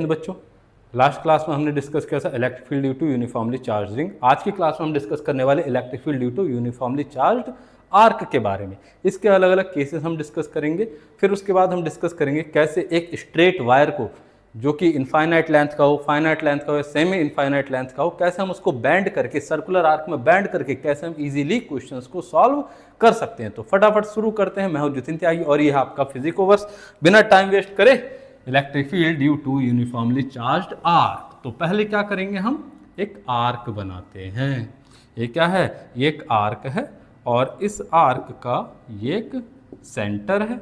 बच्चों, last class में हमने डिस्कस किया था electric field due to uniformly charge ring. आज की क्लास में हम डिस्कस करने वाले electric field due to uniformly charged arc के बारे में। इसके अलग अलग केसेस हम डिस्कस करेंगे। फिर उसके बाद हम डिस्कस करेंगे कैसे एक स्ट्रेट वायर को जो कि इनफाइनाइट लेंथ का हो, फाइनाइट लेंथ का हो, सेमी इनफाइनाइट लेंथ का हो, कैसे हम उसको बैंड करके सर्कुलर आर्क में बैंड करके कैसे हम इजीली क्वेश्चंस को सॉल्व कर सकते हैं। तो फटाफट शुरू करते हैं। मैं हूं जितिन त्यागी और ये है आपका फिजिकोवर्स। बिना टाइम वेस्ट करे electric field due to uniformly charged arc. तो पहले क्या करेंगे, हम एक आर्क बनाते हैं। ये क्या है, ये एक आर्क है और इस आर्क का ये एक सेंटर है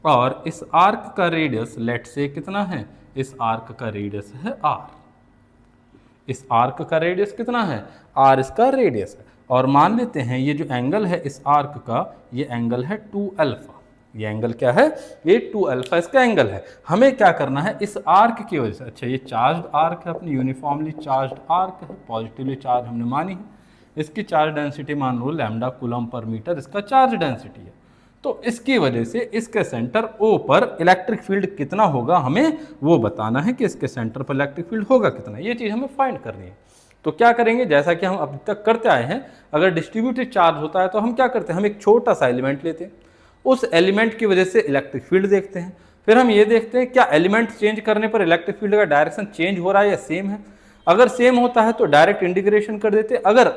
और इस आर्क का रेडियस लेट से कितना है, इस आर्क का रेडियस है आर। इस आर्क का रेडियस कितना है, आर इसका रेडियस है। और मान लेते हैं ये जो एंगल है इस आर्क का, ये एंगल है 2 अल्फा। ये एंगल क्या है, ये 2 अल्फा इसका एंगल है। हमें क्या करना है इस आर्क की वजह से, अच्छा ये चार्ज्ड आर्क है, अपनी यूनिफॉर्मली चार्ज्ड आर्क है, पॉजिटिवली चार्ज हमने मानी है। इसकी चार्ज डेंसिटी मान लो लैम्डा कूलम पर मीटर इसका चार्ज डेंसिटी है। तो इसकी वजह से इसके सेंटर O पर इलेक्ट्रिक फील्ड कितना होगा, हमें वो बताना है कि इसके सेंटर पर इलेक्ट्रिक फील्ड होगा कितना। ये चीज़ हमें फाइंड करनी है। तो क्या करेंगे, जैसा कि हम अभी तक करते आए हैं, अगर डिस्ट्रीब्यूटेड चार्ज होता है तो हम क्या करते हैं, हम एक छोटा सा एलिमेंट लेते हैं, उस एलिमेंट की वजह से इलेक्ट्रिक फील्ड देखते हैं। फिर हम ये देखते हैं क्या एलिमेंट चेंज करने पर इलेक्ट्रिक फील्ड का डायरेक्शन चेंज हो रहा है या सेम है। अगर सेम होता है तो डायरेक्ट इंटीग्रेशन कर देते हैं। अगर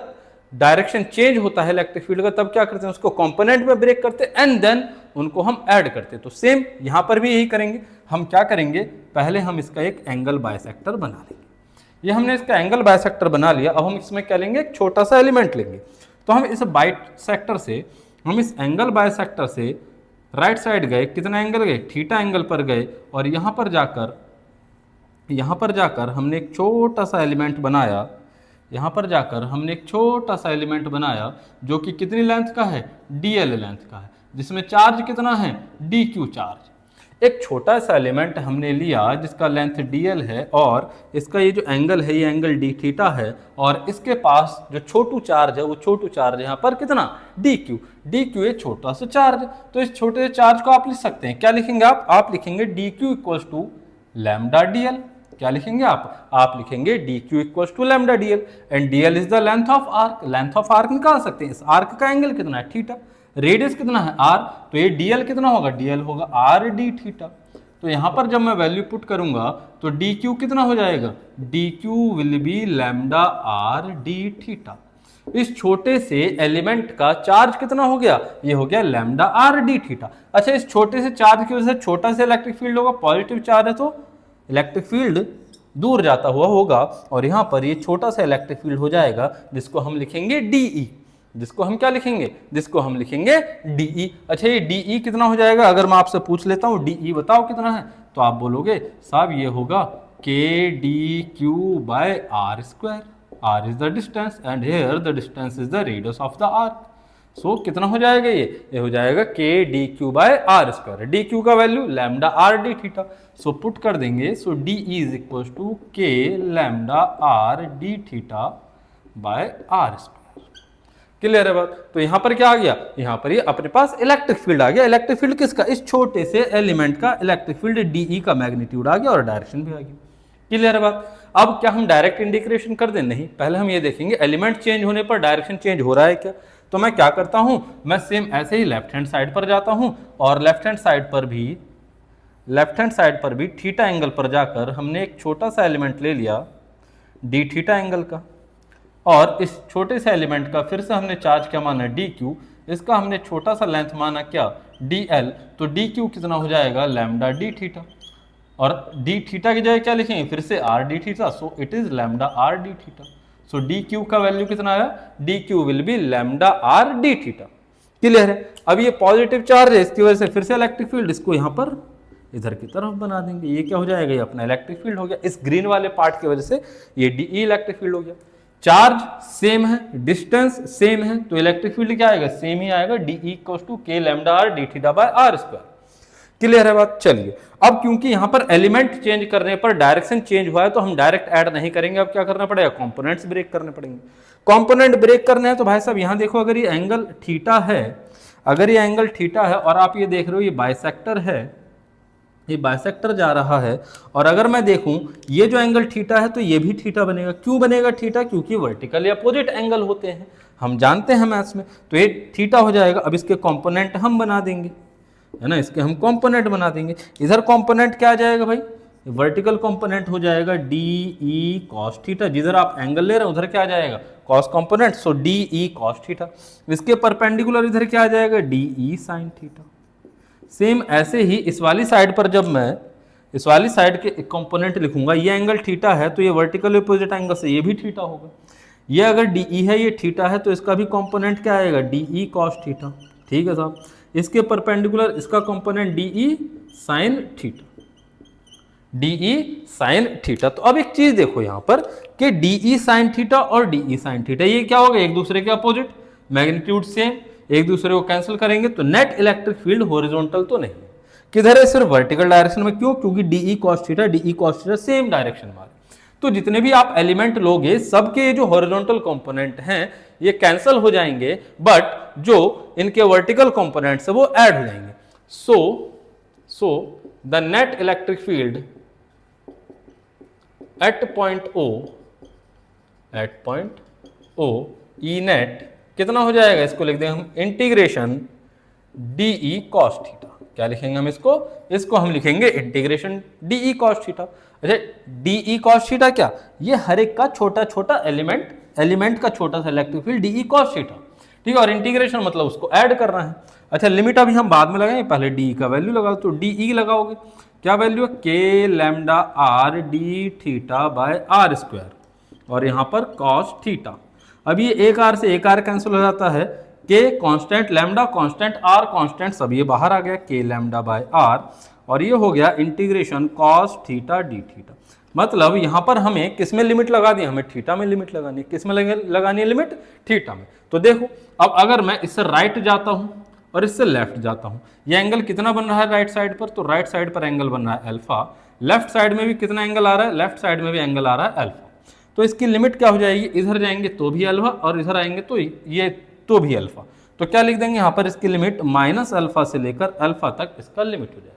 डायरेक्शन चेंज होता है इलेक्ट्रिक फील्ड का तब क्या करते हैं, उसको कंपोनेंट में ब्रेक करते हैं एंड देन उनको हम ऐड करते हैं। तो सेम यहां पर भी यही करेंगे। हम क्या करेंगे, पहले हम इसका एक एंगल बाइसेक्टर बना लेंगे। ये हमने इसका एंगल बाइसेक्टर बना लिया। अब हम इसमें क्या लेंगे, एक छोटा सा एलिमेंट लेंगे। तो हम इस बाइसेक्टर से, हम इस एंगल बाइसेक्टर से राइट साइड गए, कितना एंगल गए, थीटा एंगल पर गए और यहां पर जाकर हमने एक छोटा सा एलिमेंट बनाया। यहाँ पर जाकर हमने एक छोटा सा एलिमेंट बनाया जो कि कितनी लेंथ का है, dl लेंथ का है, जिसमें चार्ज कितना है, dq चार्ज। एक छोटा सा एलिमेंट हमने लिया जिसका लेंथ dl है और इसका ये जो एंगल है ये एंगल d थीटा है और इसके पास जो छोटू चार्ज है वो छोटू चार्ज यहाँ पर कितना, dq। dq एक छोटा सा चार्ज है। तो इस छोटे से चार्ज को आप लिख सकते हैं, क्या लिखेंगे आप लिखेंगे dq equals to lambda dl। क्या लिखेंगे आप लिखेंगे dq equals to lambda dl and dl is the length of arc. Length of arc निकाल सकते हैं, इस आर्क का एंगल कितना है, थीटा, रेडियस कितना है r, तो ये dl कितना होगा, dl होगा r d थीटा। तो यहां पर जब मैं वैल्यू पुट करूंगा तो dq कितना हो जाएगा, dq will be lambda r d theta. इस छोटे से एलिमेंट का चार्ज कितना हो गया, ये हो गया लैम्डा r d थीटा। अच्छा, इस छोटे से चार्ज की वजह से छोटा से इलेक्ट्रिक फील्ड होगा, पॉजिटिव चार्ज है तो इलेक्ट्रिक फील्ड दूर जाता हुआ होगा और यहां पर ये छोटा सा इलेक्ट्रिक फील्ड हो जाएगा जिसको हम लिखेंगे dE। जिसको हम क्या लिखेंगे, जिसको हम लिखेंगे dE। अच्छा, ये dE कितना हो जाएगा, अगर मैं आपसे पूछ लेता हूं dE बताओ कितना है, तो आप बोलोगे साहब ये होगा kdq by r square. r is the distance and here the distance is the radius of the arc. So कितना हो जाएगा, ये हो जाएगा k dq by are square. dq का value lambda r d theta. So put कर देंगे, so d is equal to k lambda r d theta by are square. Clear है बात। तो यहां पर क्या आ गया, यहां पर ये अपने पास इलेक्ट्रिक फील्ड आ गया। इलेक्ट्रिक फील्ड किसका, इस छोटे से एलिमेंट का इलेक्ट्रिक फील्ड dE का मैग्नीट्यूड आ गया और डायरेक्शन भी आ गई। क्लियर है बात। अब क्या हम डायरेक्ट इंटीग्रेशन कर दें, नहीं, पहले हम ये देखेंगे एलिमेंट चेंज होने पर डायरेक्शन चेंज हो रहा है क्या। तो मैं क्या करता हूं, मैं सेम ऐसे ही लेफ्ट हैंड साइड पर जाता हूं और लेफ्ट हैंड साइड पर भी थीटा एंगल पर जाकर हमने एक छोटा सा एलिमेंट ले लिया d थीटा एंगल का और इस छोटे से एलिमेंट का फिर से हमने चार्ज क्या माना, dq। इसका हमने छोटा सा लेंथ माना क्या, dl। तो dq कितना हो जाएगा, लैम्डा d थीटा और d थीटा की जगह क्या लिखेंगे, फिर से r d theta. So it is lambda r d theta. So dq का वैल्यू कितना आया, dq will be lambda r d theta. Clear है। अब ये पॉजिटिव चार्ज है, इसकी वजह से फिर से इलेक्ट्रिक फील्ड, इसको यहां पर इधर की तरफ बना देंगे। ये क्या हो जाएगा, ये अपना इलेक्ट्रिक फील्ड हो गया। इस ग्रीन वाले पार्ट की वजह से ये dE इलेक्ट्रिक फील्ड हो गया। चार्ज सेम है, डिस्टेंस सेम है, तो इलेक्ट्रिक फील्ड क्या आएगा, सेम ही आएगा, dE equals to k lambda r d theta by r square. Clear है बात। चलिए, अब क्योंकि यहां पर एलिमेंट चेंज करने पर डायरेक्शन चेंज हुआ है तो हम डायरेक्ट ऐड नहीं करेंगे। अब क्या करना पड़ेगा, कंपोनेंट्स ब्रेक करने पड़ेंगे। कंपोनेंट ब्रेक करने हैं तो भाई साहब यहां देखो, अगर ये एंगल थीटा है और आप ये देख रहे हो ये बाइसेक्टर है, ये बाइसेक्टर जा रहा है, और अगर मैं देखूं ये जो एंगल थीटा है तो ये भी थीटा बनेगा। क्यों बनेगा थीटा? क्योंकि वर्टिकली अपोजिट एंगल होते हैं, हम जानते हैं मैथ्स में। तो ये थीटा हो जाएगा। अब इसके कंपोनेंट हम बना देंगे, है ना, इसके हम कंपोनेंट बना देंगे। इधर कंपोनेंट क्या आ जाएगा भाई? वर्टिकल कंपोनेंट हो जाएगा डी ई कॉस थीटा। जिधर आप एंगल ले रहे हैं उधर क्या आ जाएगा? कॉस कंपोनेंट, सो डी ई कॉस थीटा। इसके परपेंडिकुलर इधर क्या आ जाएगा? D E sine theta. Same ऐसे ही इस वाली साइड पर जब मैं इस वाली साइड के कंपोनेंट लिखूंगा, ये एंगल थीटा है तो ये वर्टिकल अपोजिट एंगल से ये भी थीटा होगा। ये अगर डी ई है, ये थीटा है, तो इसका भी कंपोनेंट क्या आएगा? D E cos theta. ठीक है साहब। इसके परपेंडिकुलर इसका component D E sine theta, D E sine theta. तो अब एक चीज देखो यहां पर कि डी ई साइन थीटा और डी ई साइन थीटा ये क्या हो गए? एक दूसरे के अपोजिट, मैग्नीट्यूड सेम, एक दूसरे को कैंसिल करेंगे तो नेट इलेक्ट्रिक फील्ड हॉरिजॉन्टल तो नहीं है। किधर है? सिर्फ वर्टिकल डायरेक्शन में। क्यों? क्योंकि D E cos theta, D E cos theta same direction में। तो जितने भी आप एलिमेंट लोगे सबके ये जो हॉरिजॉन्टल कंपोनेंट हैं ये कैंसिल हो जाएंगे, बट जो इनके वर्टिकल कंपोनेंट्स है वो ऐड हो जाएंगे। So the net electric field at point O E net कितना हो जाएगा? इसको लिख देंगे हम integration D E cos theta. क्या लिखेंगे हम इसको हम लिखेंगे integration D E cos theta. अच्छा, डी ई कॉस थीटा क्या? ये हर एक का छोटा छोटा एलिमेंट का छोटा सा electric field D E cos theta. ठीक है, और इंटीग्रेशन मतलब उसको ऐड करना है। अच्छा, लिमिट अभी हम बाद में लगाएंगे, पहले डी का वैल्यू लगाओ। तो डी ई लगाओगे, क्या वैल्यू है? K lambda r d theta by are square, और यहां पर कॉस थीटा। अब ये एक आर से एक आर कैंसिल हो जाता है, k constant lambda constant r constant सब ये बाहर आ गया, के लैम्डा बाय आर, और ये हो गया integration cos theta D theta. मतलब यहां पर हमें किस में लिमिट लगा दी? हमें थीटा में लिमिट लगानी है। किस में लगानी है लिमिट? थीटा में। तो देखो अब अगर मैं इससे राइट जाता हूं और इससे लेफ्ट जाता हूं, ये एंगल कितना बन रहा है राइट साइड पर? तो राइट साइड पर एंगल बन रहा है अल्फा। लेफ्ट साइड में भी कितना एंगल आ रहा है? लेफ्ट साइड में भी एंगल आ रहा है अल्फा। तो इसकी लिमिट क्या हो जाएगी? इधर जाएंगे तो भी अल्फा, और इधर आएंगे तो ये तो भी अल्फा। तो क्या लिख देंगे यहाँ पर? इसकी लिमिट माइनस अल्फा से लेकर अल्फा तक इसका लिमिट हो जाएगा।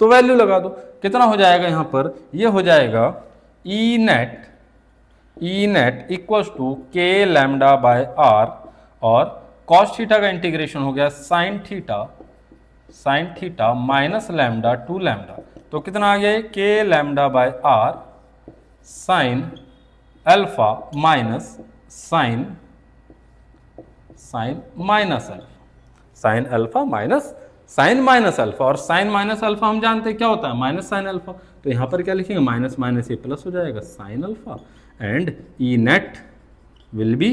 तो वैल्यू लगा दो, कितना हो जाएगा यहाँ पर? ये हो जाएगा E net equals to k lambda by r, और कॉस थीटा का इंटीग्रेशन हो गया sine theta minus lambda to lambda. तो कितना आ गया? K lambda by r sine alpha minus sine minus alpha, sine alpha minus sine minus alpha, और sine minus alpha हम जानते हैं क्या होता है? Minus sine alpha. तो यहां पर क्या लिखेंगे? माइनस माइनस ये प्लस हो जाएगा sine alpha, and E net will be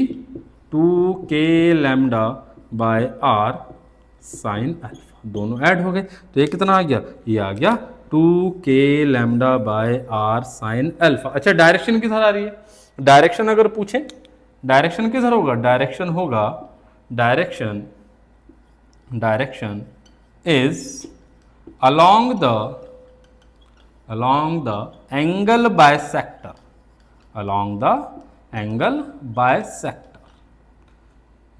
2k lambda by r sine alpha. दोनों ऐड हो गए, तो ये कितना आ गया? ये आ गया 2k lambda by r sine alpha. अच्छा, डायरेक्शन किधर आ रही है? डायरेक्शन अगर पूछें, डायरेक्शन किधर होगा? डायरेक्शन होगा direction is along the angle bisector, along the angle bisector।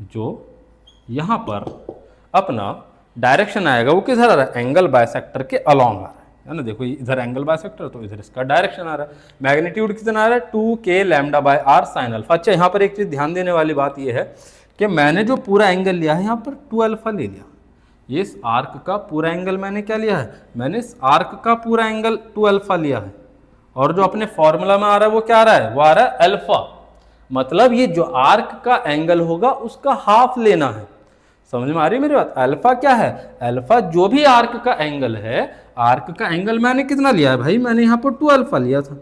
जो यहां पर अपना डायरेक्शन आएगा वो किधर आ रहा है? एंगल बाइसेक्टर के अलॉन्ग आ रहा है ना। देखो इधर एंगल बाइसेक्टर, तो इधर इसका डायरेक्शन आ रहा है। मैग्नीट्यूड कितना आ रहा है? 2k lambda by r sine alpha. अच्छा, यहाँ पर एक चीज ध्यान देने वाली बात यह है कि मैंने जो पूरा एंगल लिया है यहाँ पर 2 अल्फा ले लिया। ये इस आर्क का पूरा एंगल मैंने क्या लिया है? मैंने इस आर्क का पूरा एंगल 2 अल्फा लिया है, और जो अपने फॉर्मूला में आ रहा है वो क्या आ रहा है? वो आ रहा है अल्फा। मतलब ये जो आर्क का एंगल होगा उसका हाफ लेना है। समझ में आ रही है मेरी बात? अल्फा क्या है? अल्फा जो भी आर्क का एंगल है, आर्क का एंगल मैंने कितना लिया है भाई? मैंने यहाँ पर 2 अल्फा लिया था।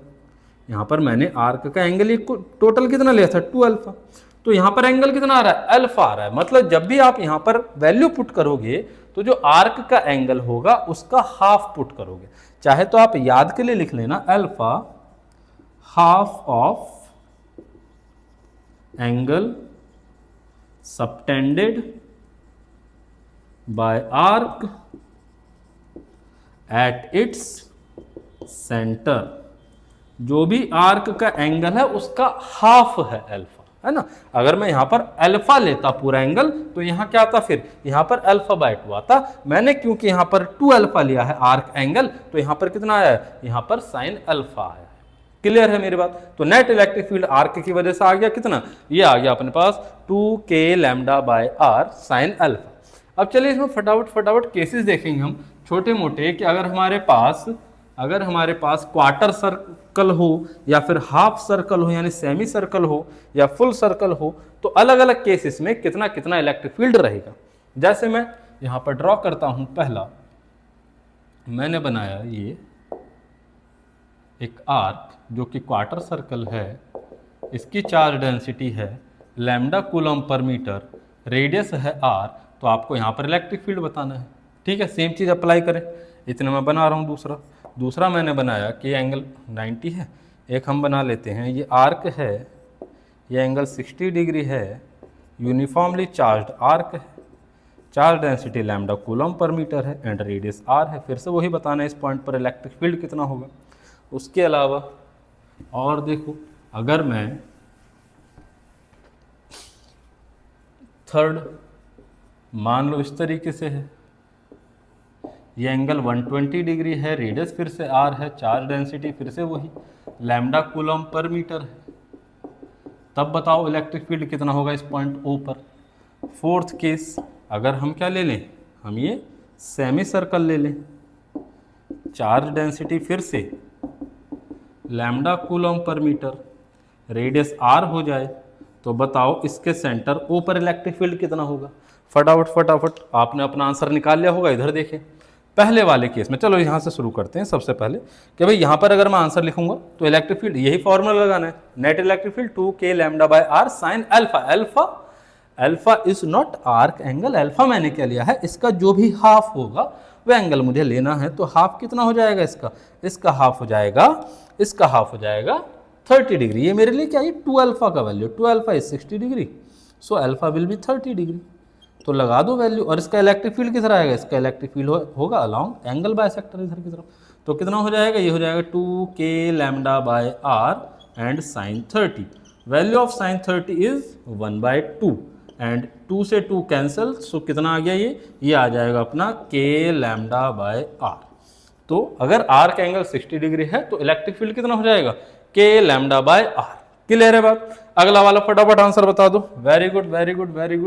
यहाँ पर मैंने आर्क का एंगल टोटल कितना लिया था? 2 अल्फा। तो यहाँ पर एंगल कितना आ रहा है? अल्फा आ रहा है। मतलब जब भी आप यहाँ पर वैल्यू पुट करोगे तो जो आर्क का एंगल होगा उसका हाफ पुट करोगे। चाहे तो आप याद के लिए लिख लेना, alpha half of angle subtended bye arc at its centre. जो भी आर्क का एंगल है उसका हाफ है अल्फा। है ना। अगर मैं यहाँ पर अल्फा लेता पूरा एंगल तो यहाँ क्या आता, फिर यहाँ पर अल्फा बाय 2 आता। मैंने क्योंकि यहाँ पर 2 अल्फा लिया है आर्क एंगल, तो यहाँ पर कितना आया है, यहाँ पर साइन अल्फा आया है। क्लियर है मेरी बात। तो नेट इलेक्ट्रिक फील्ड आर्क की वजह से आ गया कितना, ये आ गया अपने पास 2k lambda by r sine alpha. अब चलिए इसमें फटाफट केसेस देखेंगे हम छोटे मोटे, कि अगर हमारे पास क्वार्टर सर्कल हो या फिर हाफ सर्कल हो यानी सेमी सर्कल हो या फुल सर्कल हो, तो अलग अलग केसेस में कितना कितना इलेक्ट्रिक फील्ड रहेगा। जैसे मैं यहां पर ड्रॉ करता हूं, पहला मैंने बनाया ये एक आर्क जो कि क्वार्टर सर्कल है, इसकी चार्ज डेंसिटी है लैम्डा कूलम पर मीटर, रेडियस है आर, तो आपको यहाँ पर इलेक्ट्रिक फील्ड बताना है। ठीक है, सेम चीज़ अप्लाई करें। इतने मैं बना रहा हूँ। दूसरा मैंने बनाया कि एंगल 90 है। एक हम बना लेते हैं, ये आर्क है, ये एंगल 60 डिग्री है, यूनिफॉर्मली चार्ज्ड आर्क है, चार्ज डेंसिटी लैम्डा कूलम पर मीटर है एंड रेडियस आर है। फिर से वही बताना है इस पॉइंट पर इलेक्ट्रिक फील्ड कितना होगा। उसके अलावा और देखो, अगर मैं थर्ड मान लो इस तरीके से है, ये एंगल 120 डिग्री है, रेडियस फिर से आर है, चार्ज डेंसिटी फिर से वही लैम्डा कूलम पर मीटर है, तब बताओ इलेक्ट्रिक फील्ड कितना होगा इस पॉइंट ओ पर। फोर्थ केस, अगर हम क्या ले लें, हम ये सेमी सर्कल ले लें, चार्ज डेंसिटी फिर से लैम्डा कूलम पर मीटर, रेडियस आर हो जाए, तो बताओ इसके सेंटर ओ पर इलेक्ट्रिक फील्ड कितना होगा। फटाफट आपने अपना आंसर निकाल लिया होगा। इधर देखें, पहले वाले केस में, चलो यहाँ से शुरू करते हैं सबसे पहले, कि भाई यहाँ पर अगर मैं आंसर लिखूंगा तो इलेक्ट्रिक फील्ड, यही फॉर्मूला लगाना है, net electric field 2k lambda by r sine alpha. Alpha is not arc angle, alpha मैंने क्या लिया है, इसका जो भी हाफ होगा वह एंगल मुझे लेना है। तो हाफ कितना हो जाएगा इसका हाफ हो जाएगा 30 डिग्री। ये मेरे लिए क्या है, 2 अल्फा का value, 2 alpha is 60 degree, so alpha will be 30 degree. तो लगा दो वैल्यू। और इसका इलेक्ट्रिक फील्ड किधर आएगा, इसका इलेक्ट्रिक फील्ड होगा अलोंग एंगल बायसेक्टर इधर की तरफ। तो कितना हो जाएगा, ये हो जाएगा 2k lambda by r and sine 30। Value of sine 30 is 1/2 and 2 से 2 कैंसिल, सो कितना आ गया, ये आ जाएगा अपना k लैम्डा बाय आर। तो अगर आर का एंगल 60 डिग्री है तो इलेक्ट्रिक फील्ड कितना हो जाएगा, k lambda by r. Clear है बात। अगला वाला फटाफट आंसर बता दो। वेरी गुड,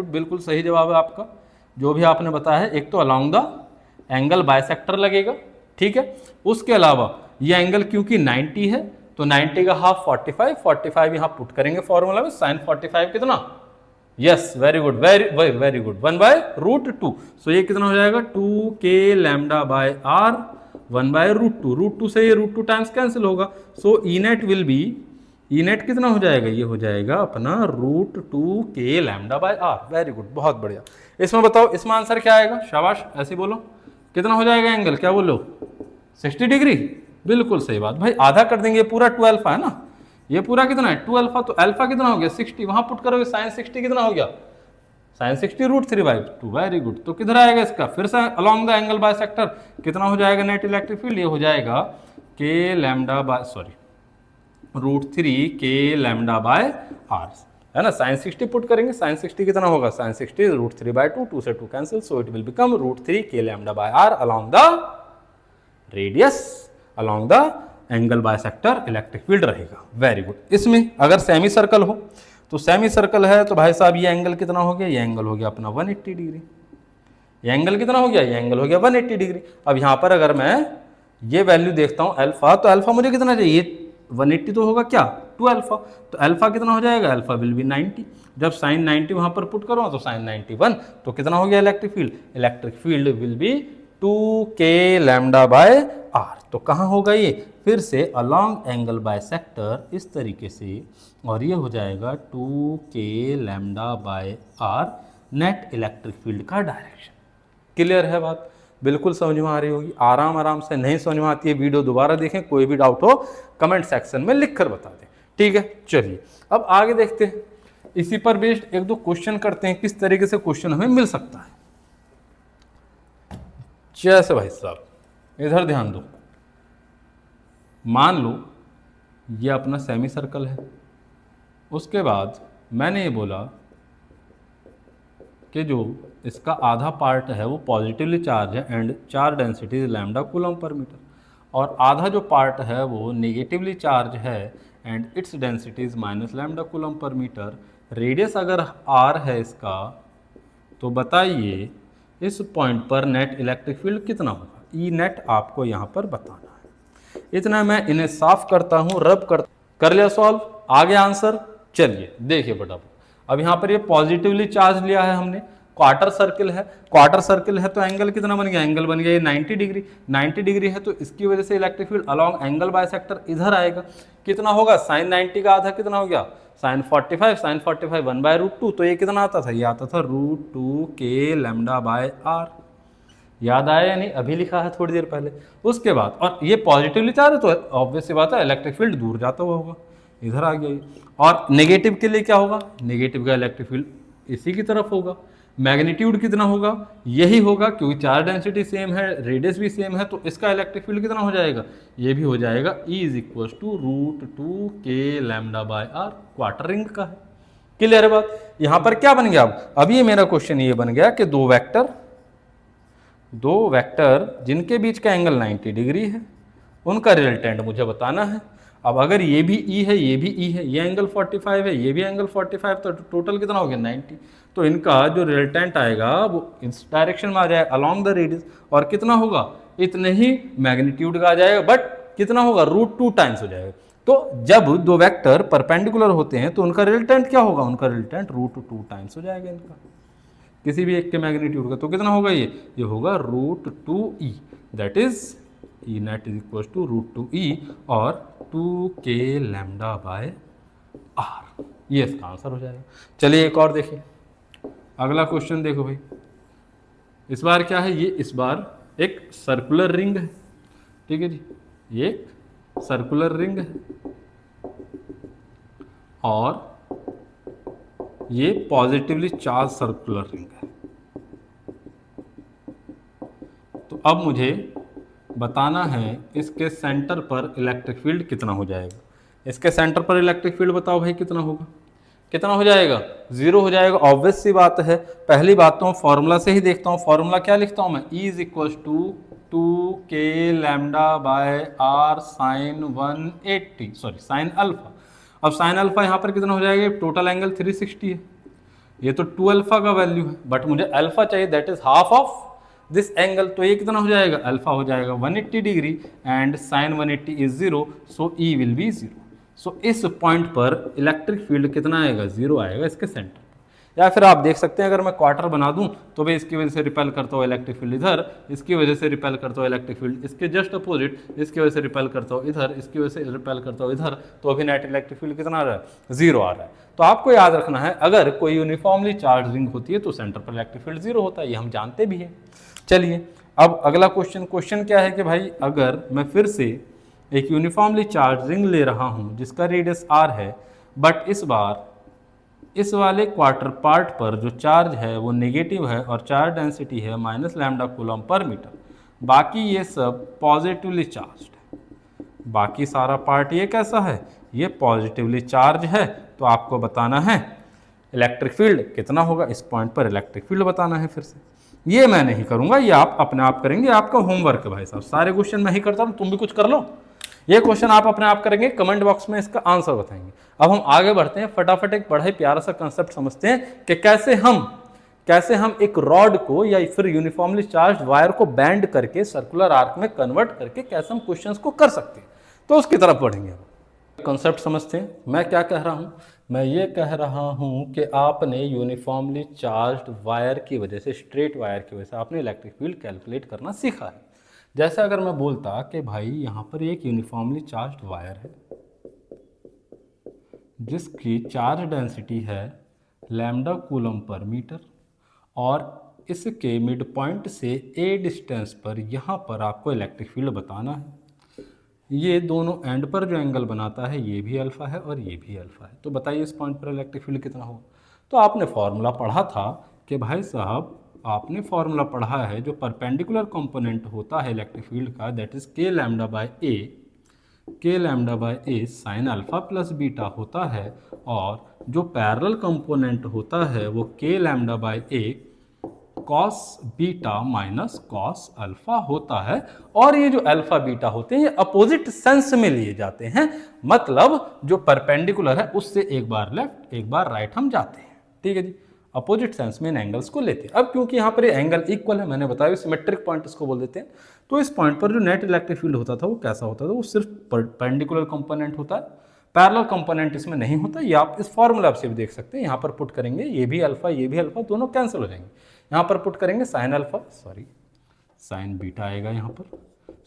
बिल्कुल सही जवाब है आपका जो भी आपने बताया है। एक तो अलोंग द एंगल बायसेक्टर लगेगा, ठीक है। उसके अलावा ये एंगल क्योंकि 90 है तो 90 का हाफ 45 यहाँ पुट करेंगे फॉर्मूला में, साइन 45 कितना, यस वेरी गुड 1/√2। सो ये कितना हो जाएगा 2k लैम्डा बाय आर 1/√2। √2 से ये √2 टाइम्स कैंसिल होगा, सो ई नेट कितना हो जाएगा, ये हो जाएगा अपना √2k lambda by r. Very good, बहुत बढ़िया। इसमें बताओ इसमें आंसर क्या आएगा, शाबाश ऐसे बोलो, कितना हो जाएगा एंगल, क्या बोलो 60 डिग्री। बिल्कुल सही बात भाई, आधा कर देंगे, पूरा 2 अल्फा है ना, ये पूरा कितना है 2 अल्फा, तो अल्फा कितना हो गया 60, वहां पुट करोगे साइन 60 कितना हो गया, साइन 60 √3/2। Very good. तो किधर आएगा इसका, फिर से अलोंग द एंगल बायसेक्टर कितना हो जाएगा नेट इलेक्ट्रिक फील्ड, ये हो जाएगा k lambda by √3k lambda by r, है ना। साइन 60 पुट करेंगे, साइन 60 कितना होगा, साइन 60 √3/2, 2 से 2 cancel, so it will become √3k lambda by R along the radius, along the angle bisector electric field रहेगा। Very good. इसमें अगर semi circle हो, तो सेमी सर्कल है तो भाई साहब ये एंगल कितना हो गया, ये एंगल हो गया अपना 180 डिग्री। ये एंगल कितना हो गया, ये एंगल हो गया 180 डिग्री। अब यहाँ पर अगर मैं ये वैल्यू देखता हूँ अल्फा, तो अल्फा मुझे कितना चाहिए, 180 तो होगा क्या 2 अल्फा, तो अल्फा कितना हो जाएगा, अल्फा विल बी 90। जब साइन 90 वहाँ पर पुट करो तो साइन 91, तो कितना हो गया electric field will be 2k lambda by r. तो कहाँ होगा ये, फिर से अलोंग एंगल बायसेक्टर इस तरीके से, और ये हो जाएगा 2k lambda by r net electric field का डायरेक्शन। क्लियर है बात, बिल्कुल समझ में आ रही होगी। आराम से, नहीं समझ में आती है वीडियो दोबारा देखें, कोई भी डाउट हो कमेंट सेक्शन में लिख कर बता दें, ठीक है। चलिए अब आगे देखते हैं, इसी पर बेस्ड 1-2 क्वेश्चन करते हैं, किस तरीके से क्वेश्चन हमें मिल सकता है। जैसे भाई साहब इधर ध्यान दो, मान लो ये अपना सेमी सर्कल है, उसके बाद मैंने ये बोला कि जो इसका आधा पार्ट है वो पॉजिटिवली चार्ज है and charge density is lambda coulomb पर मीटर, और आधा जो पार्ट है वो नेगेटिवली चार्ज है and it's density is minus lambda coulomb पर मीटर। रेडियस अगर आर है इसका, तो बताइए इस पॉइंट पर नेट इलेक्ट्रिक फील्ड कितना होगा। ई नेट आपको यहाँ पर बताना है। इतना मैं इन्हें साफ करता हूँ, रब कर लिया सॉल्व, आ गया आंसर। चलिए देखिए फटाफट। अब यहाँ पर ये पॉजिटिवली चार्ज लिया है हमने, क्वार्टर सर्किल है, क्वार्टर सर्किल है तो एंगल कितना बन गया, एंगल बन गया ये 90 डिग्री। 90 डिग्री है तो इसकी वजह से electric field along angle bisector इधर आएगा। कितना होगा, साइन 90 का आधा कितना हो गया, साइन 45, साइन 45 1/√2, तो ये कितना आता था, ये आता था √2 k लैम्डा बाय आर। याद आया या नहीं, अभी लिखा है थोड़ी देर पहले। उसके बाद और ये पॉजिटिवली चार्ज है तो ऑब्वियस सी बात है इलेक्ट्रिक फील्ड दूर जाता हुआ होगा, इधर आ गया ये। और नेगेटिव के लिए क्या होगा, नेगेटिव का इलेक्ट्रिक फील्ड इसी की तरफ होगा। मैग्नीट्यूड कितना होगा, यही होगा क्योंकि चार्ज डेंसिटी सेम है, रेडियस भी सेम है, तो इसका इलेक्ट्रिक फील्ड कितना हो जाएगा, ये भी हो जाएगा E = √2 k lambda by r. Quarter ring का है। क्लियर है बात। यहां पर क्या बन गया, अब ये मेरा क्वेश्चन ये बन गया कि दो वेक्टर जिनके बीच का एंगल 90 डिग्री है उनका रिजल्टेंट मुझे बताना है। अब अगर ये भी E है, ये भी E है, ये एंगल 45 है, ये भी एंगल 45, तो टोटल कितना हो गया 90। तो इनका जो रिजल्टेंट आएगा वो इस डायरेक्शन में आ जाएगा अलोंग द रेडियस, और कितना होगा, इतने ही मैग्नीट्यूड का आ जाएगा, बट कितना होगा, √2 टाइम्स हो जाएगा। तो जब दो वेक्टर परपेंडिकुलर होते हैं तो उनका रिजल्टेंट क्या होगा, उनका रिजल्टेंट √2 टाइम्स हो जाएगा इनका, किसी भी एक के मैग्नीट्यूड का। तो कितना होगा, ये होगा √2e, that is E net is = √2e और 2k लैम्डा बाय आर। ये इसका आंसर हो जाएगा। चलिए एक और देखिए, अगला क्वेश्चन देखो भाई। इस बार क्या है, ये इस बार एक सर्कुलर रिंग है, ठीक है जी, ये एक सर्कुलर रिंग है और ये पॉजिटिवली चार्ज सर्कुलर रिंग है। तो अब मुझे बताना है इसके सेंटर पर इलेक्ट्रिक फील्ड कितना हो जाएगा। इसके सेंटर पर इलेक्ट्रिक फील्ड बताओ भाई कितना होगा, कितना हो जाएगा, 0 हो जाएगा। ऑब्वियस सी बात है। पहली बात तो फॉर्मूला से ही देखता हूँ, फॉर्मूला क्या लिखता हूँ मैं, E = 2k lambda by r sine 180, sorry sine alpha. अब साइन अल्फा यहाँ पर कितना हो जाएगा, टोटल एंगल 360 है, ये तो 2 अल्फा का वैल्यू है, बट मुझे अल्फा चाहिए, that is half of this angle. तो ये कितना हो जाएगा, अल्फा हो जाएगा 180 degree and sine 180 is 0, so E will be 0। So इस पॉइंट पर इलेक्ट्रिक फील्ड कितना आएगा, 0 आएगा इसके सेंटर पर। या फिर आप देख सकते हैं अगर मैं क्वार्टर बना दूं तो भाई इसकी वजह से रिपेल करता हुआ इलेक्ट्रिक फील्ड इधर, इसकी वजह से रिपेल करता हुआ इलेक्ट्रिक फील्ड इसके जस्ट अपोजिट, इसकी वजह से रिपेल करता हुआ इधर, इसकी वजह से रिपेल करता हुआ इधर, तो अभी नेट इलेक्ट्रिक फील्ड कितना आ रहा है, 0 आ रहा है। तो आपको याद रखना है अगर कोई यूनिफॉर्मली चार्ज रिंग होती है तो सेंटर पर इलेक्ट्रिक फील्ड 0 होता है, ये हम जानते भी हैं। चलिए अब अगला क्वेश्चन क्या है कि भाई अगर मैं फिर से एक यूनिफॉर्मली चार्ज रिंग ले रहा हूं जिसका रेडियस r है, बट इस बार इस वाले क्वार्टर पार्ट पर जो चार्ज है वो नेगेटिव है और चार्ज डेंसिटी है माइनस लैम्डा कूलम पर मीटर, बाकी ये सब पॉजिटिवली चार्ज है। बाकी सारा पार्ट ये कैसा है, ये पॉजिटिवली चार्ज है। तो आपको बताना है इलेक्ट्रिक फील्ड कितना होगा, इस पॉइंट पर इलेक्ट्रिक फील्ड बताना है। फिर से ये मैं नहीं करूंगा, ये आप अपने आप करेंगे, आपका होमवर्क है भाई साहब, सारे क्वेश्चन मैं ही करता हूँ, तुम भी कुछ कर लो। ये क्वेश्चन आप अपने आप करेंगे, कमेंट बॉक्स में इसका आंसर बताएंगे। अब हम आगे बढ़ते हैं, फटाफट एक बड़ा ही प्यारा सा कंसेप्ट समझते हैं कि कैसे हम एक रॉड को या फिर यूनिफॉर्मली चार्ज वायर को बैंड करके सर्कुलर आर्क में कन्वर्ट करके कैसे हम क्वेश्चंस को कर सकते हैं, तो उसकी तरफ बढ़ेंगे। कंसेप्ट समझते हैं। मैं क्या कह रहा हूं, मैं ये कह रहा हूं कि आपने यूनिफॉर्मली चार्ज्ड वायर की वजह से, स्ट्रेट वायर की वजह से आपने इलेक्ट्रिक फील्ड कैलकुलेट करना सीखा है। जैसे अगर मैं बोलता कि भाई यहाँ पर एक यूनिफॉर्मली चार्ज्ड वायर है जिसकी चार्ज डेंसिटी है लैम्डा कूलम पर मीटर और इसके मिड पॉइंट से ए डिस्टेंस पर यहाँ पर आपको इलेक्ट्रिक फील्ड बताना है। ये दोनों एंड पर जो एंगल बनाता है ये भी अल्फा है और ये भी अल्फा है। तो बताइए इस पॉइंट पर इलेक्ट्रिक फील्ड कितना होगा। तो आपने फॉर्मूला पढ़ा था कि भाई साहब, आपने फॉर्मूला पढ़ा है जो परपेंडिकुलर कंपोनेंट होता है इलेक्ट्रिक फील्ड का, that is k lambda bye a, के lambda by A sign alpha plus beta होता है, और जो पैरेलल कंपोनेंट होता है वो के lambda by A cos beta minus cos alpha होता है। और ये जो अल्फा बीटा होते हैं ये अपोजिट सेंस में लिए जाते हैं, मतलब जो परपेंडिकुलर है उससे एक बार लेफ्ट एक बार राइट हम जाते हैं। ठीक है जी, अपोजिट सेंस में इन एंगल्स को लेते हैं। अब क्योंकि यहाँ पर ये एंगल इक्वल है, मैंने बताया सिमेट्रिक पॉइंट इसको बोल देते हैं, तो इस पॉइंट पर जो नेट इलेक्ट्रिक फील्ड होता था वो कैसा होता था, वो सिर्फ परपेंडिकुलर कंपोनेंट होता है, पैरेलल कंपोनेंट इसमें नहीं होता। ये आप इस फॉर्मूला से भी देख सकते हैं। यहाँ पर पुट करेंगे ये भी अल्फा दोनों कैंसिल हो जाएंगे। यहाँ पर पुट करेंगे साइन बीटा आएगा, यहाँ पर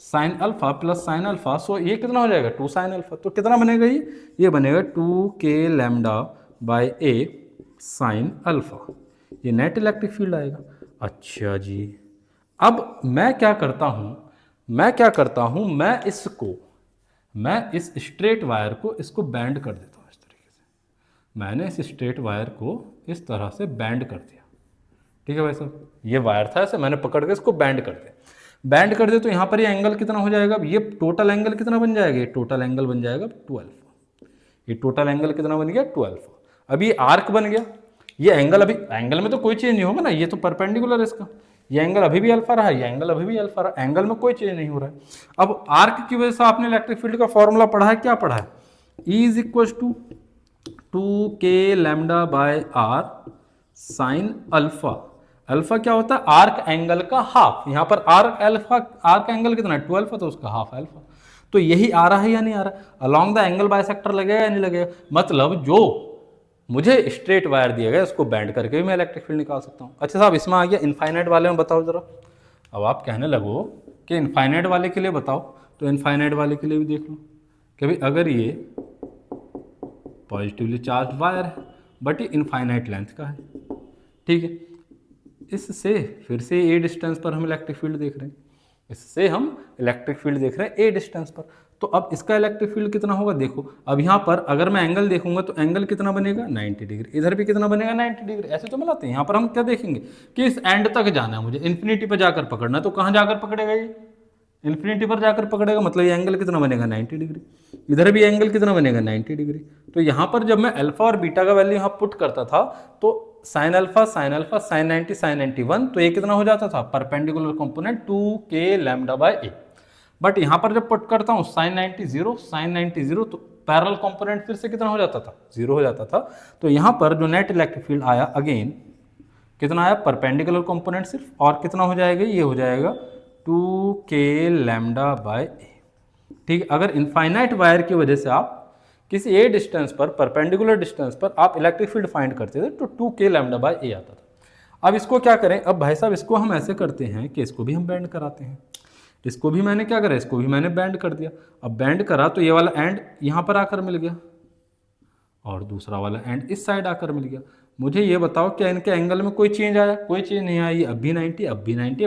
sine alpha plus sine alpha, so ये कितना हो जाएगा 2 साइन अल्फा। तो कितना बनेगा ये बनेगा 2k lambda by A sine alpha, ये नेट इलेक्ट्रिक फील्ड आएगा। अच्छा जी, अब मैं क्या करता हूं, मैं इस स्ट्रेट वायर को इसको बैंड कर देता हूं। इस तरीके से मैंने इस स्ट्रेट वायर को इस तरह से बैंड कर दिया। ठीक है भाई साहब, ये वायर था, ऐसे मैंने पकड़ के इसको बैंड कर दिया। तो यहाँ पर ये एंगल कितना हो जाएगा, ये टोटल एंगल कितना बन जाएगा, ये टोटल एंगल बन जाएगा 12। ये टोटल एंगल कितना बन गया 12। अभी आर्क बन गया, ये एंगल अभी एंगल में तो कोई चेंज नहीं होगा ना, ये तो परपेंडिकुलर है इसका, ये एंगल अभी भी अल्फा रहा, ये एंगल अभी भी अल्फा रहा, एंगल में कोई चेंज नहीं हो रहा है। अब आर्क की वजह से आपने इलेक्ट्रिक फील्ड का फॉर्मूला पढ़ा है, क्या पढ़ा है, E is equal to 2k lambda by r sine alpha. Alpha क्या होता है, आर्क एंगल का हाफ। यहाँ पर आर्क एंगल कितना है 12 है, तो उसका हाफ अल्फा। तो यही आ रहा है या नहीं आ रहा, अलोंग द एंगल बाइसेक्टर लगेगा या नहीं लगेगा, मतलब जो मुझे स्ट्रेट वायर दिया गया उसको बैंड करके भी मैं इलेक्ट्रिक फील्ड निकाल सकता हूँ। अच्छा साहब, इसमें आ गया इनफाइनाइट वाले में बताओ जरा। अब आप कहने लगो कि इनफाइनाइट वाले के लिए बताओ, तो इनफाइनाइट वाले के लिए भी देख लो कि भाई अगर ये पॉजिटिवली चार्ज वायर है बट ये इनफाइनाइट लेंथ का है, ठीक है, इससे फिर से ए डिस्टेंस पर हम इलेक्ट्रिक फील्ड देख रहे हैं, ए डिस्टेंस पर। तो अब इसका इलेक्ट्रिक फील्ड कितना होगा, देखो अब यहाँ पर अगर मैं एंगल देखूंगा तो एंगल कितना बनेगा 90 डिग्री, इधर भी कितना बनेगा 90 डिग्री। ऐसे तो मिलाते हैं। यहाँ पर हम क्या देखेंगे कि इस एंड तक जाना है मुझे, इन्फिनिटी पर जाकर पकड़ना है, तो कहाँ जाकर पकड़ेगा ये, इन्फिनिटी पर जाकर पकड़ेगा, मतलब ये एंगल कितना बनेगा 90 डिग्री, इधर भी एंगल कितना बनेगा 90 डिग्री। तो यहाँ पर जब मैं अल्फा और बीटा का वैल्यू यहाँ पुट करता था तो साइन अल्फा साइन 90 साइन 91, तो ये कितना हो जाता था perpendicular component 2k lambda by A. But यहाँ पर जब पुट करता हूँ साइन 90 तो पैरेलल कंपोनेंट फिर से कितना हो जाता था 0 हो जाता था। तो यहाँ पर जो नेट इलेक्ट्रिक फील्ड आया अगेन कितना आया परपेंडिकुलर कंपोनेंट सिर्फ, और कितना हो जाएगा ये हो जाएगा 2k लैम्डा बाय ए। ठीक, अगर इनफाइनाइट वायर की वजह से आप किसी ए डिस्टेंस पर परपेंडिकुलर डिस्टेंस पर आप इलेक्ट्रिक फील्ड फाइंड करते थे तो 2k लैम्डा बाय ए आता था। अब इसको क्या करें, अब भाई साहब इसको हम ऐसे करते हैं कि इसको भी हम बैंड कराते हैं। इसको भी मैंने क्या करा, इसको भी मैंने बैंड कर दिया। अब बैंड करा तो ये वाला एंड यहाँ पर आकर मिल गया और दूसरा वाला एंड इस साइड आकर मिल गया। मुझे ये बताओ क्या इनके एंगल में कोई चेंज आया, कोई चेंज नहीं आया। ये अब भी 90 है,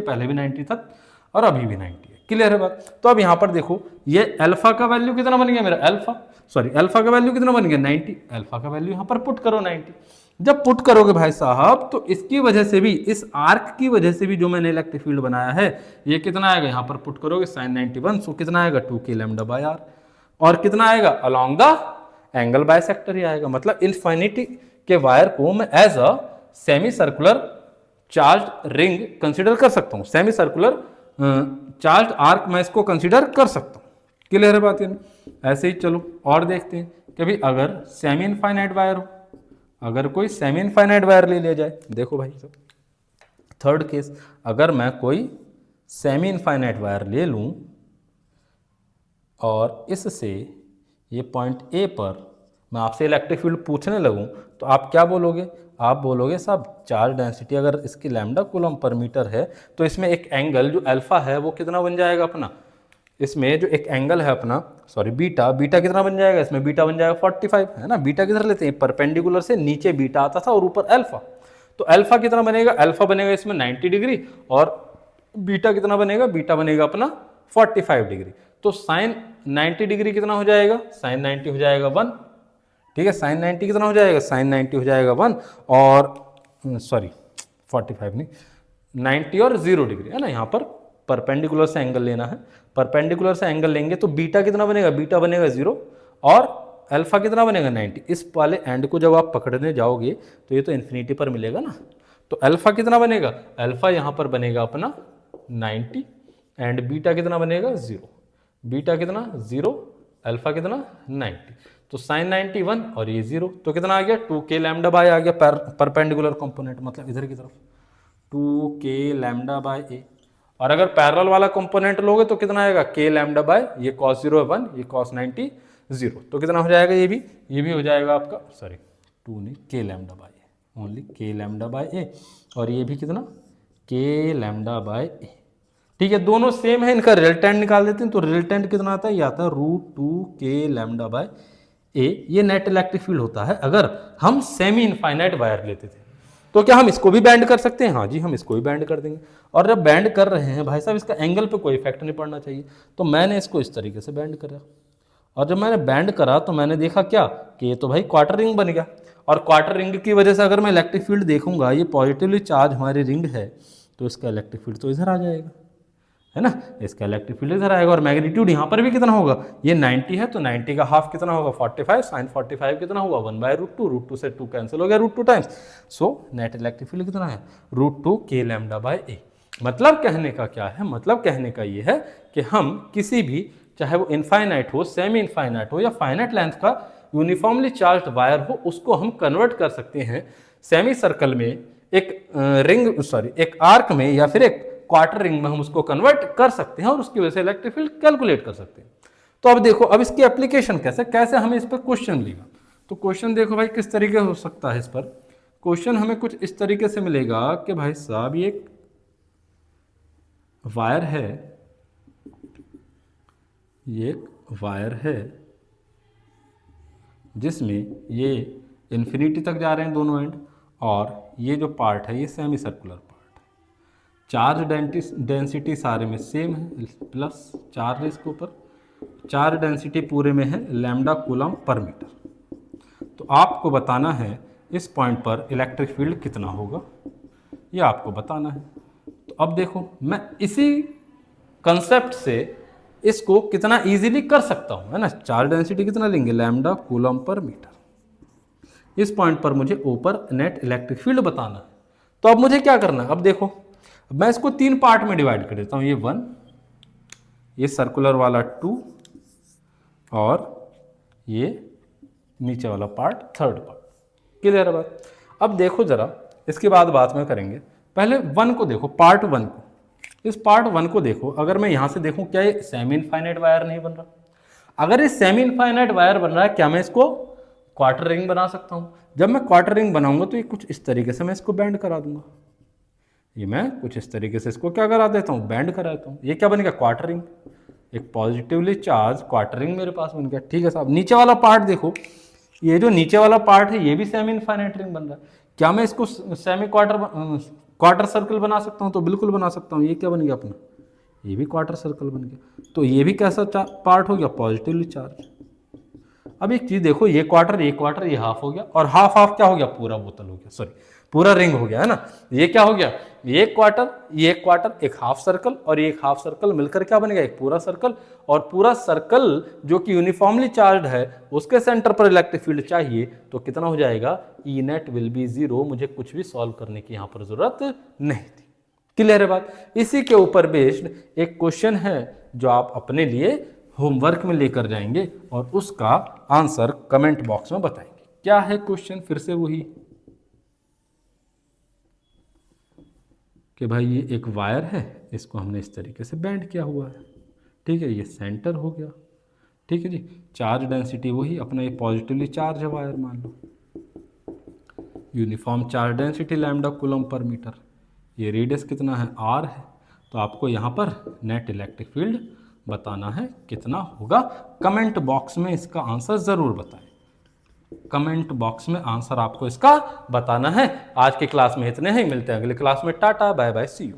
पहले भी 90 था और अभी भी 90 है। क्लियर है बात। तो अब यहाँ पर देखो ये अल्फा का वैल्यू कितना बन गया मेरा, अल्फा का वैल्यू कितना बन गया 90। अल्फा का वैल्यू यहाँ पर पुट करो 90। जब पुट करोगे भाई साहब तो इसकी वजह से भी, इस आर्क की वजह से भी जो मैंने इलेक्ट्रिक फील्ड बनाया है ये कितना आएगा, यहाँ पर पुट करोगे साइन 91, सो कितना आएगा 2k लैम्डा बाय आर, और कितना आएगा अलोंग द एंगल बाइसेक्टर ही आएगा। मतलब इनफिनिटी के वायर को मैं as a semicircular charge ring consider कर सकता हूँ, सेमी सर्कुलर चार्ज आर्क मैं इसको कंसिडर कर सकता हूँ। क्लियर है बात। ऐसे ही चलो और देखते हैं कि भाई अगर सेमी इनफाइनाइट वायर हो, अगर कोई सेमी इनफाइनाइट वायर ले लिया जाए। देखो भाई साहब थर्ड केस, अगर मैं कोई सेमी इनफाइनाइट वायर ले लूं और इससे ये पॉइंट ए पर मैं आपसे इलेक्ट्रिक फील्ड पूछने लगूं तो आप क्या बोलोगे, आप बोलोगे साहब चार्ज डेंसिटी अगर इसकी लैम्डा कूलम पर मीटर है तो इसमें एक एंगल जो अल्फा है वो कितना बन जाएगा अपना, इसमें जो एक एंगल है अपना बीटा कितना बन जाएगा, इसमें बीटा बन जाएगा 45 है ना। बीटा किधर लेते हैं, परपेंडिकुलर से नीचे बीटा आता था और ऊपर अल्फा, तो अल्फा कितना बनेगा, अल्फा बनेगा इसमें 90 डिग्री और बीटा कितना बनेगा, बीटा बनेगा अपना 45 डिग्री। तो साइन 90 डिग्री कितना हो जाएगा, साइन 90 हो जाएगा 1। ठीक है, साइन 90 कितना हो जाएगा, साइन 90 हो जाएगा 1 और 45 नहीं 90 और 0 डिग्री है ना, यहाँ पर परपेंडिकुलर से एंगल लेना है। परपेंडिकुलर से एंगल लेंगे तो बीटा कितना बनेगा, बीटा बनेगा 0 और अल्फा कितना बनेगा 90। इस वाले एंड को जब आप पकड़ने जाओगे तो ये तो इन्फिनिटी पर मिलेगा ना, तो अल्फा कितना बनेगा, अल्फा यहाँ पर बनेगा अपना 90 एंड बीटा कितना बनेगा 0, बीटा कितना 0, अल्फा कितना 90, तो साइन 91 और ये 0, तो कितना आ गया 2k लैम्डा बाय आ गया परपेंडिकुलर कंपोनेंट, मतलब इधर की तरफ 2k लैम्डा बाय ए। और अगर पैरेलल वाला कंपोनेंट लोगे तो कितना आएगा k लैम्डा बाय ये cos 0 1, ये cos 90 0, तो कितना हो जाएगा, ये भी हो जाएगा आपका, सॉरी 2 नहीं, k lambda by A, only k lambda by A, और ये भी कितना k लैम्डा बाय ए। ठीक है, दोनों सेम है, इनका रिजल्टेंट निकाल देते हैं, तो रिजल्टेंट कितना आता है, ये आता है √2k लैम्डा बाय ए। ये नेट इलेक्ट्रिक फील्ड होता है अगर हम सेमी इनफाइनाइट वायर लेते थे। तो क्या हम इसको भी बैंड कर सकते हैं, हाँ जी हम इसको भी बैंड कर देंगे। और जब बैंड कर रहे हैं भाई साहब इसका एंगल पे कोई इफेक्ट नहीं पड़ना चाहिए, तो मैंने इसको इस तरीके से बैंड करा, और जब मैंने बैंड करा तो मैंने देखा क्या कि ये तो भाई क्वार्टर रिंग बन गया, और क्वार्टर रिंग की वजह से अगर मैं इलेक्ट्रिक फील्ड देखूंगा, ये पॉजिटिवली चार्ज हमारी रिंग है, तो इसका इलेक्ट्रिक फील्ड तो इधर आ जाएगा, है ना, इसका इलेक्ट्रिक फील्ड इधर आएगा। और मैग्नीट्यूड यहाँ पर भी कितना होगा, ये 90 है तो 90 का हाफ कितना होगा 45, साइन 45 कितना हुआ 1/√2, √2 से 2 कैंसिल हो गया √2 times, so net electric field कितना है √2k लैम्डा बाय ए। मतलब कहने का क्या है, मतलब कहने का ये है कि हम किसी भी, चाहे वो इनफाइनाइट हो, सेमी इनफाइनाइट हो या फाइनाइट लेंथ का यूनिफॉर्मली चार्ज्ड वायर हो, उसको हम कन्वर्ट कर सकते हैं सेमी सर्कल में, एक आर्क में या फिर एक क्वार्टर रिंग में हम उसको कन्वर्ट कर सकते हैं और उसकी वजह से इलेक्ट्रिक फील्ड कैलकुलेट कर सकते हैं। तो अब देखो, अब इसकी एप्लीकेशन कैसे हमें इस पर क्वेश्चन मिलेगा। तो क्वेश्चन देखो भाई किस तरीके हो सकता है, इस पर क्वेश्चन हमें कुछ इस तरीके से मिलेगा कि भाई साहब ये एक वायर है, ये एक वायर है जिसमें ये इन्फिनिटी तक जा रहे हैं दोनों एंड, और ये जो पार्ट है ये सेमी सर्कुलर पार्ट है, चार्ज डेंसिटी सारे में सेम है, प्लस चार्ज इसके ऊपर, चार्ज डेंसिटी पूरे में है लैम्डा कूलम पर मीटर। तो आपको बताना है इस पॉइंट पर इलेक्ट्रिक फील्ड कितना होगा, ये आपको बताना है। तो अब देखो मैं इसी कंसेप्ट से इसको कितना इजीली कर सकता हूं, है ना, चार्ज डेंसिटी कितना लेंगे लैम्डा कूलम पर मीटर, इस पॉइंट पर मुझे ऊपर नेट इलेक्ट्रिक फील्ड बताना है। तो अब मुझे क्या करना है, अब देखो मैं इसको 3 पार्ट में डिवाइड कर देता हूं, ये 1, ये सर्कुलर वाला 2 और ये नीचे वाला पार्ट 3rd पार्ट। क्लियर है बात। अब देखो जरा, इसके बाद बात में करेंगे, पहले 1 को देखो, पार्ट 1 को, इस पार्ट 1 को देखो, अगर मैं यहां से देखूं क्या ये सेमी इनफाइनाइट वायर नहीं बन रहा, अगर ये सेमी इनफाइनाइट वायर बन रहा है, क्या मैं इसको क्वार्टर रिंग बना सकता हूं। जब मैं क्वार्टर रिंग बनाऊंगा तो ये कुछ इस तरीके से मैं इसको बैंड करा दूंगा, ये मैं कुछ इस तरीके से इसको क्या करा देता हूं, बैंड करा देता हूं, ये क्या बनेगा क्वार्टर रिंग, एक पॉजिटिवली चार्ज क्वार्टर रिंग मेरे पास बन गया। ठीक है साहब, नीचे वाला पार्ट देखो, ये जो नीचे वाला पार्ट है ये भी सेमी इनफाइनाइट रिंग बन रहा है, क्या मैं इसको सेमी क्वार्टर सर्कल बना सकता हूं, तो बिल्कुल बना सकता हूं। ये क्या बन गया अपना, ये भी क्वार्टर सर्कल बन गया, तो ये भी कैसा पार्ट हो गया, पॉजिटिवली चार्ज। अब एक चीज देखो, ये क्वार्टर ये हाफ हो गया, और हाफ हाफ क्या हो गया, पूरा बोतल हो गया, सॉरी पूरा रिंग हो गया, है ना। ये क्या हो गया, ये क्वार्टर एक हाफ सर्कल, और ये एक हाफ सर्कल मिलकर क्या बनेगा, एक पूरा सर्कल। और पूरा सर्कल जो कि यूनिफॉर्मली चार्ज है, उसके सेंटर पर इलेक्ट्रिक फील्ड चाहिए, तो कितना हो जाएगा, ई नेट विल बी 0। मुझे कुछ भी सॉल्व करने की यहां पर जरूरत नहीं थी। क्लियर है बात। इसी के ऊपर बेस्ड एक क्वेश्चन है जो आप अपने लिए होमवर्क में लेकर जाएंगे और उसका आंसर कमेंट बॉक्स में बताएंगे। क्या है क्वेश्चन, फिर से वही कि भाई ये एक वायर है, इसको हमने इस तरीके से बैंड किया हुआ है, ठीक है, ये सेंटर हो गया, ठीक है जी। चार्ज डेंसिटी वही अपना, ये पॉजिटिवली चार्ज है वायर, मान लो uniform charge density lambda coulomb पर मीटर, ये रेडियस कितना है r है। तो आपको यहाँ पर नेट इलेक्ट्रिक फील्ड बताना है कितना होगा। कमेंट बॉक्स में इसका आंसर ज़रूर बताएं, कमेंट बॉक्स में आंसर आपको इसका बताना है। आज की क्लास में इतने ही, मिलते हैं अगली क्लास में। Tata bye bye, see you.